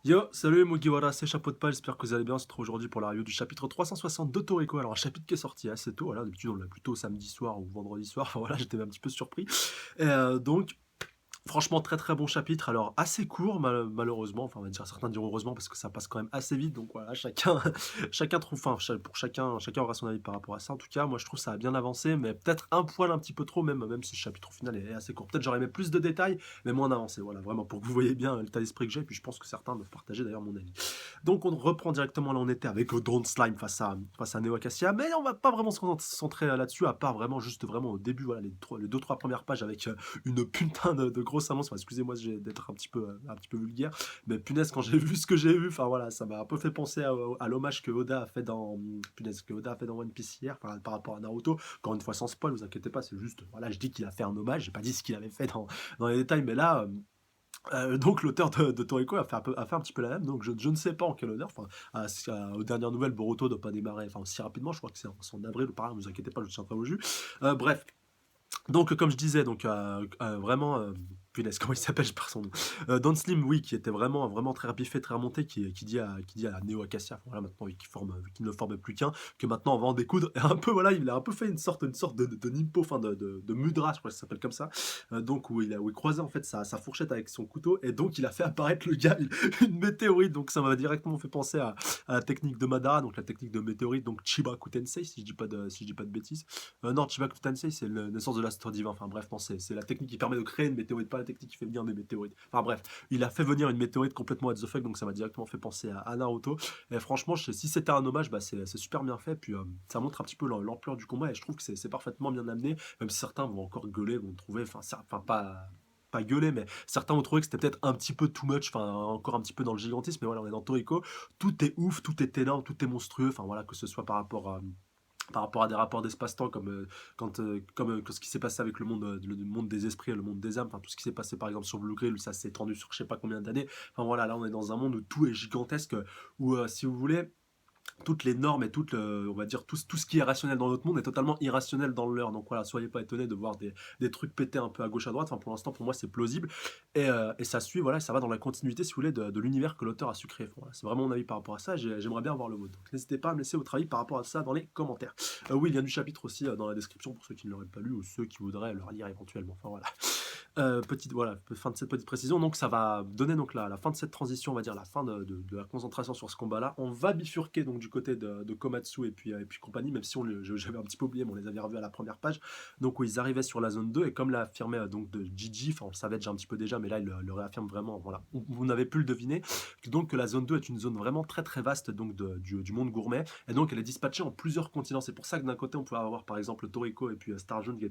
Yo, salut Mugiwara, c'est Chapeau de Page, j'espère que vous allez bien. On se retrouve aujourd'hui pour la review du chapitre 360 de Toriko. Alors, un chapitre qui est sorti assez tôt, voilà, d'habitude on l'a plutôt samedi soir ou vendredi soir, enfin voilà, j'étais un petit peu surpris. Donc, franchement, très très bon chapitre. Alors, assez court, malheureusement. Enfin, on va dire, certains diront heureusement parce que ça passe quand même assez vite. Donc voilà, chacun, chacun trouve, enfin, pour chacun aura son avis par rapport à ça. En tout cas, moi je trouve que ça a bien avancé, mais peut-être un poil un petit peu trop, même si le chapitre au final est assez court. Peut-être j'aurais aimé plus de détails, mais moins avancé. Voilà, vraiment, pour que vous voyez bien l'état d'esprit que j'ai. Puis je pense que certains doivent partager d'ailleurs mon avis. Donc on reprend directement là où on était avec Dawn Slime face à Neo Acacia, mais on va pas vraiment se concentrer là-dessus, à part vraiment juste vraiment au début, voilà, les deux trois premières pages avec une putain de grosse annonce. Enfin, excusez-moi d'être un petit peu vulgaire, mais punaise, quand j'ai vu ce que j'ai vu, enfin voilà, ça m'a un peu fait penser à l'hommage que Oda a fait dans punaise, que Oda a fait dans One Piece hier, enfin, par rapport à Naruto. Encore une fois, sans spoil, vous inquiétez pas, c'est juste, voilà, je dis qu'il a fait un hommage, j'ai pas dit ce qu'il avait fait dans les détails, mais là, donc l'auteur de Toriko a fait un petit peu la même, donc je ne sais pas en quelle honneur, enfin, aux dernières nouvelles, Boruto ne doit pas démarrer enfin, aussi rapidement, je crois que c'est en avril ou par là, ne vous inquiétez pas, je tiendrai au jus. Bref, donc, comme je disais, donc vraiment, punaise, comment il s'appelle, je perds son nom. Don Slim, oui, qui était vraiment très rapifié, très remonté, qui dit à Neo Acacia, voilà, maintenant, qu'il ne formait plus qu'un, que maintenant on va en découdre. Et un peu, voilà, il a un peu fait une sorte de Nimpo, enfin de Mudra, je crois que ça s'appelle comme ça. Donc, où il croisait en fait sa fourchette avec son couteau, et donc il a fait apparaître le gars une météorite. Donc, ça m'a directement fait penser à la technique de Madara, donc la technique de météorite, donc Chibaku Tensei, si je dis pas de bêtises. Non, Chibaku Tensei, c'est la naissance de l'astre divin. Enfin bref, non, c'est la technique qui permet de créer une météorite, pas la technique qui fait venir des météorites. Enfin bref, il a fait venir une météorite complètement what the fuck, donc ça m'a directement fait penser à Naruto. Et franchement, si c'était un hommage, bah, c'est super bien fait. Puis ça montre un petit peu l'ampleur du combat, et je trouve que c'est parfaitement bien amené, même si certains vont encore gueuler, vont trouver, enfin pas gueuler, mais certains vont trouver que c'était peut-être un petit peu too much, enfin encore un petit peu dans le gigantisme, mais voilà, on est dans Toriko, tout est ouf, tout est énorme, tout est monstrueux, enfin voilà, que ce soit par rapport à des rapports d'espace-temps comme ce qui s'est passé avec le monde des esprits et le monde des âmes, enfin tout ce qui s'est passé par exemple sur Blue Grill, où ça s'est étendu sur je sais pas combien d'années. Enfin voilà, là on est dans un monde où tout est gigantesque, où si vous voulez, toutes les normes et on va dire tout ce qui est rationnel dans notre monde est totalement irrationnel dans le leur. Donc voilà, soyez pas étonnés de voir des trucs péter un peu à gauche à droite. Enfin, pour l'instant, pour moi, c'est plausible. Et ça suit, voilà, ça va dans la continuité, si vous voulez, de l'univers que l'auteur a su créer. Voilà, c'est vraiment mon avis par rapport à ça. J'aimerais bien voir le vôtre. Donc n'hésitez pas à me laisser votre avis par rapport à ça dans les commentaires. Oui, il y a du chapitre aussi dans la description pour ceux qui ne l'auraient pas lu ou ceux qui voudraient le relire éventuellement. Enfin voilà. Voilà, fin de cette petite précision. Donc ça va donner donc la fin de cette transition, on va dire la fin de la concentration sur ce combat-là. On va bifurquer donc du côté de Komatsu et puis compagnie, même si j'avais un petit peu oublié, mais on les avait revus à la première page. Donc où ils arrivaient sur la zone 2, et comme l'a affirmé donc de Gigi, enfin on le savait déjà un petit peu déjà, mais là il le réaffirme vraiment. Voilà, vous n'avez pu le deviner. Donc que la zone 2 est une zone vraiment très très vaste donc du monde gourmet, et donc elle est dispatchée en plusieurs continents. C'est pour ça que d'un côté on pouvait avoir par exemple Toriko et puis Starjun qui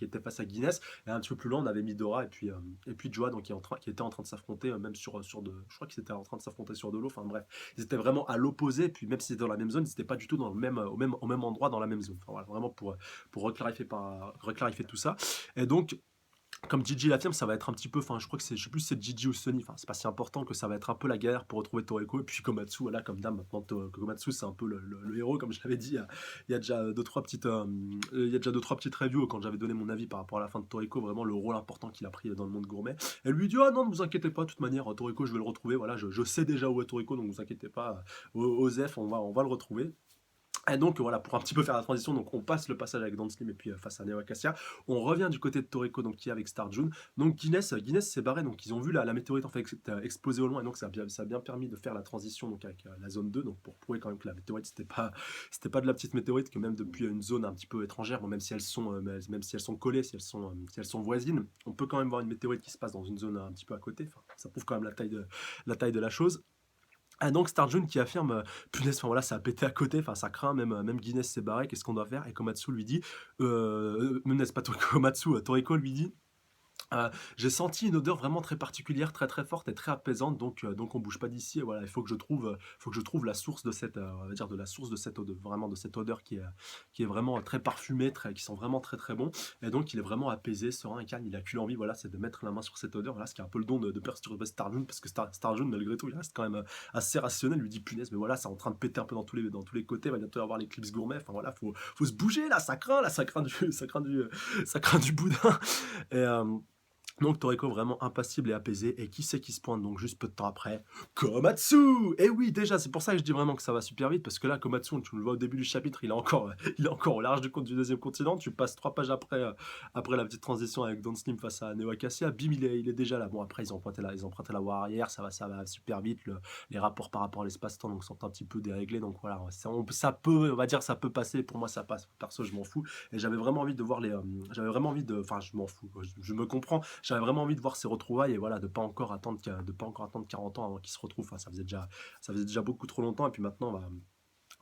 était face à Guinness, et un petit peu plus loin, on avait Midora et puis Joa, donc qui était en train de s'affronter, même je crois qu'ils étaient en train de s'affronter sur de l'eau. Enfin bref, ils étaient vraiment à l'opposé. Et puis même si c'était dans la même zone, ils n'étaient pas du tout au même endroit dans la même zone. Enfin voilà, vraiment pour reclarifier tout ça. Et donc comme Gigi l'affirme, ça va être un petit peu, enfin je crois que je sais plus si c'est Gigi ou Sunny, enfin c'est pas si important, que ça va être un peu la galère pour retrouver Toriko. Et puis Komatsu, voilà, comme dame, maintenant Komatsu c'est un peu le héros, comme je l'avais dit, il y a déjà deux trois petites reviews quand j'avais donné mon avis par rapport à la fin de Toriko, vraiment le rôle important qu'il a pris dans le monde gourmet. Elle lui dit: ah non, ne vous inquiétez pas, de toute manière Toriko je vais le retrouver, voilà, je sais déjà où est Toriko, donc ne vous inquiétez pas, Osef, on va le retrouver. Et donc voilà, pour un petit peu faire la transition, donc on passe le passage avec Dan Slim et puis face à Neo Acacia, on revient du côté de Toriko, donc qui est avec Starjun. Donc Guinness s'est barré, donc ils ont vu la météorite en fait exploser au loin, et donc ça a bien permis de faire la transition donc avec la zone 2, donc pour prouver quand même que la météorite c'était pas de la petite météorite, que même depuis une zone un petit peu étrangère, bon, même si elles sont collées, si elles sont voisines, on peut quand même voir une météorite qui se passe dans une zone un petit peu à côté. Enfin, ça prouve quand même la taille de la chose. Ah donc Starjun qui affirme, punaise, enfin voilà, ça a pété à côté, enfin ça craint, même Guinness s'est barré, qu'est-ce qu'on doit faire? Et Komatsu lui dit, n'est-ce pas Komatsu, Toriko lui dit, j'ai senti une odeur vraiment très particulière, très très forte et très apaisante, donc on bouge pas d'ici. Et voilà, il faut que je trouve la source de cette, on va dire, de la source de cette odeur, vraiment de cette odeur qui est vraiment très parfumée, qui sent vraiment très très bon. Et donc il est vraiment apaisé, serein et calme. Il a qu'une envie, voilà, c'est de mettre la main sur cette odeur. Voilà, ce qui est un peu le don de perturber Starjun, parce que Starjun, malgré tout, il reste quand même assez rationnel. Il lui dit: punaise, mais voilà, c'est en train de péter un peu dans tous les côtés. Il va bientôt y avoir l'éclipse gourmet. Enfin voilà, faut se bouger là, ça craint du boudin. Et Donc Toriko vraiment impassible et apaisé, et qui c'est qui se pointe donc juste peu de temps après? Komatsu! Et oui, déjà, c'est pour ça que je dis vraiment que ça va super vite, parce que là, Komatsu, tu le vois au début du chapitre, il est encore, il est encore au large du deuxième continent. Tu passes 3 pages après, après la petite transition avec Don Slim face à Neo Acacia, bim, il est déjà là. Bon, après, ils ont emprunté la voie arrière, ça va super vite. Les rapports par rapport à l'espace-temps donc, sont un petit peu déréglés, donc voilà, ça peut, on va dire, ça peut passer. Pour moi, ça passe. Perso, je m'en fous. Et j'avais vraiment envie de voir j'avais vraiment envie de, enfin, je m'en fous, je me comprends. J'avais vraiment envie de voir ces retrouvailles et voilà, de pas encore attendre 40 ans avant qu'ils se retrouvent. Enfin, ça faisait déjà beaucoup trop longtemps, et puis maintenant, on va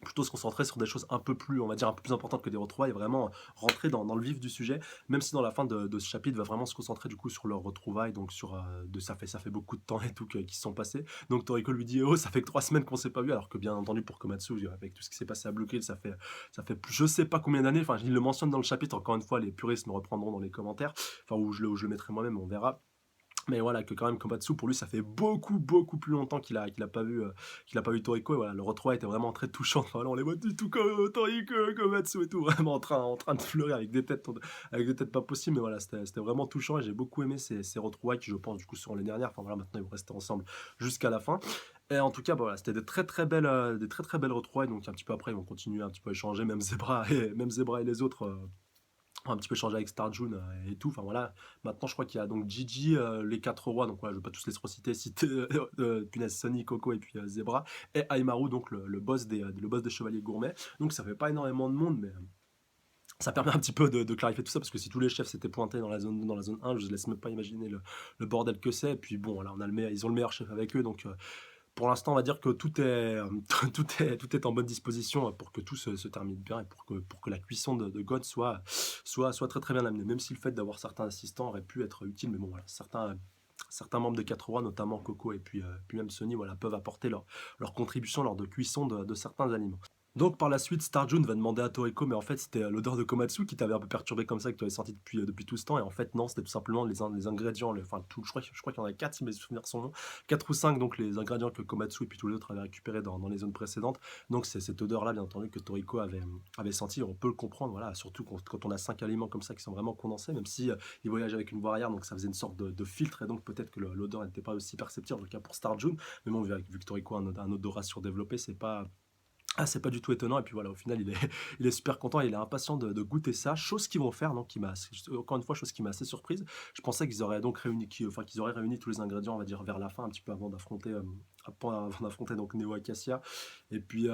plutôt se concentrer sur des choses un peu plus, on va dire, un peu plus importantes que des retrouvailles, et vraiment rentrer dans le vif du sujet, même si dans la fin de ce chapitre va vraiment se concentrer du coup sur leurs retrouvailles, donc sur, ça fait beaucoup de temps et tout qui se sont passés. Donc Toriko lui dit: «Oh, ça fait que 3 semaines qu'on s'est pas vu», alors que bien entendu pour Komatsu, avec tout ce qui s'est passé à Blue Kill, ça fait plus, je sais pas combien d'années, enfin il le mentionne dans le chapitre, encore une fois les puristes me reprendront dans les commentaires, enfin, ou je le mettrai moi-même, on verra. Mais voilà, que quand même Komatsu, pour lui, ça fait beaucoup, beaucoup plus longtemps qu'il a pas vu Toriko. Et voilà, le retrouvailles était vraiment très touchant. Enfin, là, on les voit du tout comme Toriko, Komatsu et tout, vraiment en train de pleurer avec des têtes pas possibles. Mais voilà, c'était vraiment touchant, et j'ai beaucoup aimé ces retrouvailles qui, je pense, du coup, seront les dernières. Enfin voilà, maintenant, ils vont rester ensemble jusqu'à la fin. Et en tout cas, bah, voilà, c'était des très très belles retrouvailles. Donc un petit peu après, ils vont continuer un petit peu à échanger, même Zebra et les autres. Un petit peu changé avec Starjun et tout. Enfin voilà, maintenant je crois qu'il y a donc Gigi, les quatre rois, donc voilà, je vais pas tous les reciter, citer punaise, Sonic, Coco et puis Zebra, et Aimaru, donc le boss des chevaliers gourmets. Donc ça fait pas énormément de monde, mais ça permet un petit peu de clarifier tout ça, parce que si tous les chefs s'étaient pointés dans la zone 1, je ne laisse même pas imaginer le bordel que c'est. Et puis bon, voilà, ils ont le meilleur chef avec eux, donc pour l'instant, on va dire que tout est en bonne disposition pour que tout se termine bien, et pour que la cuisson de God soit très très bien amenée. Même si le fait d'avoir certains assistants aurait pu être utile, mais bon, voilà, certains membres de 4 rois, notamment Coco et puis même Sony, voilà, peuvent apporter leur contribution lors de cuisson de certains aliments. Donc par la suite, Starjun va demander à Toriko, mais en fait c'était l'odeur de Komatsu qui t'avait un peu perturbé comme ça, que tu avais senti depuis tout ce temps, et en fait non, c'était tout simplement les ingrédients, enfin tout, je crois qu'il y en a 4 si mes souvenirs sont bons, 4 ou 5, donc les ingrédients que Komatsu et puis tous les autres avaient récupérés dans les zones précédentes. Donc c'est cette odeur-là, bien entendu, que Toriko avait senti. On peut le comprendre, voilà, surtout quand on a 5 aliments comme ça qui sont vraiment condensés, même si il voyage avec une voie arrière, donc ça faisait une sorte de filtre, et donc peut-être que l'odeur n'était pas aussi perceptible, en tout cas pour Starjun. Mais bon, vu que Toriko a un odorat surdéveloppé, c'est pas du tout étonnant. Et puis voilà, au final, il est super content, et il est impatient de goûter ça. Chose qu'ils vont faire, donc encore une fois, chose qui m'a assez surprise. Je pensais qu'ils auraient donc qu'ils auraient réuni tous les ingrédients, on va dire, vers la fin, un petit peu avant d'affronter donc Neo Acacia. Et puis,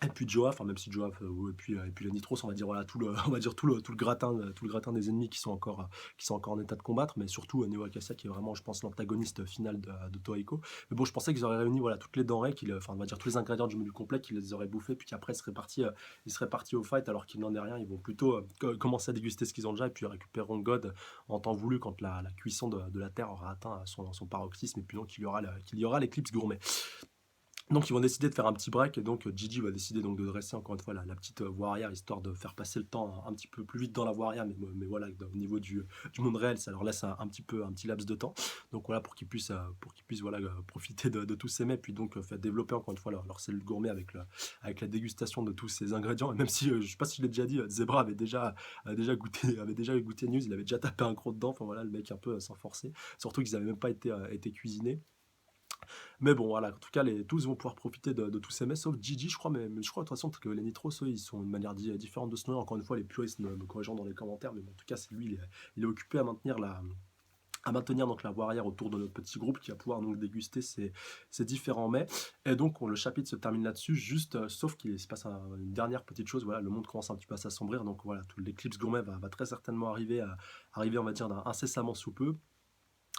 et puis Joa, enfin même si Joa, et puis le Nitros, on va dire voilà on va dire tout le gratin des ennemis qui sont encore en état de combattre, mais surtout Neo Acacia qui est vraiment, je pense, l'antagoniste final de Toriko. Mais bon, je pensais qu'ils auraient réuni voilà toutes les denrées, enfin on va dire tous les ingrédients du menu complet, qu'ils les auraient bouffés, puis qu'après ils seraient partis au fight, alors qu'il n'en est rien. Ils vont plutôt commencer à déguster ce qu'ils ont déjà, et puis récupéreront God en temps voulu, quand la cuisson de la terre aura atteint son paroxysme, et puis donc qu'il y aura l'éclipse gourmet. Donc ils vont décider de faire un petit break, et donc Gigi va décider donc de dresser encore une fois la petite voie arrière, histoire de faire passer le temps un petit peu plus vite dans la voie arrière, mais voilà, au niveau du monde réel, ça leur laisse un petit laps de temps. Donc voilà, pour qu'ils puissent voilà, profiter de tous ces mets, puis donc faire développer encore une fois leur cellule gourmet avec la dégustation de tous ces ingrédients. Et même si, je sais pas si je l'ai déjà dit, Zebra avait déjà goûté News, il avait déjà tapé un croc dedans, enfin voilà, le mec un peu sans forcer, surtout qu'ils n'avaient même pas été cuisinés. Mais bon, voilà, en tout cas, tous vont pouvoir profiter de tous ces mets, sauf Gigi, je crois, mais je crois de toute façon que les Nitros, eux, ils sont une manière différente de se nourrir. Encore une fois, les puristes me corrigeront dans les commentaires, mais bon, en tout cas, c'est lui, il est occupé à maintenir donc la voie arrière autour de notre petit groupe, qui va pouvoir donc déguster ces différents mets. Et donc le chapitre se termine là-dessus, juste sauf qu'il se passe une dernière petite chose. Voilà, le monde commence un petit peu à s'assombrir, donc voilà, tout l'éclipse gourmet va très certainement arriver, on va dire, incessamment sous peu.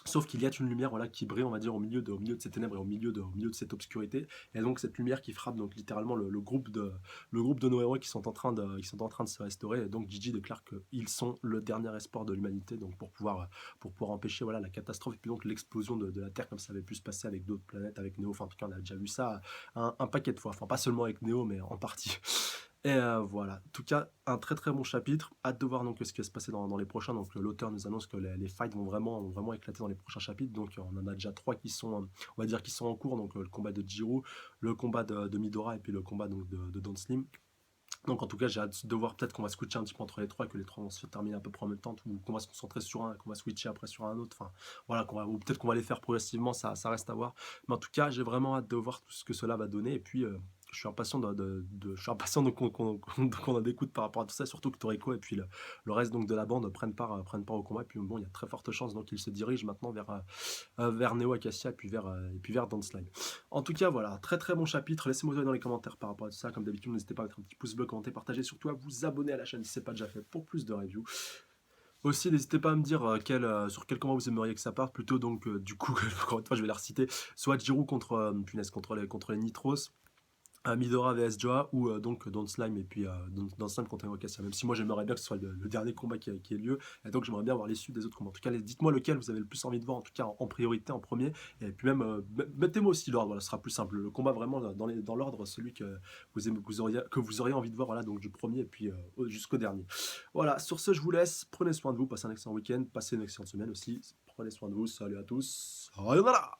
Sauf qu'il y a une lumière, voilà, qui brille, on va dire, au milieu de ces ténèbres, et au milieu de cette obscurité. Et donc cette lumière qui frappe donc littéralement le groupe de nos héros qui sont en train de se restaurer. Et donc Gigi déclare qu'ils sont le dernier espoir de l'humanité, donc pour pouvoir empêcher voilà, la catastrophe, et puis donc l'explosion de la Terre, comme ça avait pu se passer avec d'autres planètes, avec Néo. Enfin, en tout cas, on a déjà vu ça un paquet de fois. Enfin, pas seulement avec Néo, mais en partie. Et voilà, en tout cas, un très très bon chapitre. Hâte de voir donc ce qui va se passer dans les prochains. Donc l'auteur nous annonce que les fights vont vraiment éclater dans les prochains chapitres. Donc on en a déjà 3 qui sont, on va dire, qui sont en cours. Donc le combat de Jiro, le combat de Midora, et puis le combat donc de Don Slim. Donc en tout cas, j'ai hâte de voir peut-être qu'on va switcher un petit peu entre les 3 que les 3 vont se terminer à peu près en même temps ou qu'on va se concentrer sur un et qu'on va switcher après sur un autre. Enfin, voilà, ou peut-être qu'on va les faire progressivement, ça reste à voir. Mais en tout cas, j'ai vraiment hâte de voir tout ce que cela va donner et puis, je suis impatient je suis impatient donc qu'on en découte par rapport à tout ça, surtout que Toriko et puis le reste donc de la bande prennent part au combat et puis bon, il y a très forte chance donc qu'ils se dirigent maintenant vers Neo Acacia et puis vers Dance Line. En tout cas, voilà, très très bon chapitre. Laissez-moi savoir dans les commentaires par rapport à tout ça. Comme d'habitude, n'hésitez pas à mettre un petit pouce bleu, commenter, partager, surtout à vous abonner à la chaîne si ce n'est pas déjà fait pour plus de reviews. Aussi, n'hésitez pas à me dire sur quel combat vous aimeriez que ça parte. Plutôt donc, du coup, encore une fois, je vais la reciter. Soit Jiru contre les Nitros, Midora vs Joa ou donc Don Slime et puis Don Slime contre Invocation. Même si moi j'aimerais bien que ce soit le dernier combat qui ait lieu, et donc j'aimerais bien voir l'issue des autres combats. En tout cas, dites-moi lequel vous avez le plus envie de voir, en tout cas en priorité, en premier. Et puis même, mettez-moi aussi l'ordre, voilà, ce sera plus simple. Le combat vraiment dans l'ordre, celui que que vous auriez envie de voir, voilà, donc du premier et puis jusqu'au dernier. Voilà, sur ce, je vous laisse. Prenez soin de vous, passez un excellent week-end, passez une excellente semaine aussi. Prenez soin de vous, salut à tous. Sayonara.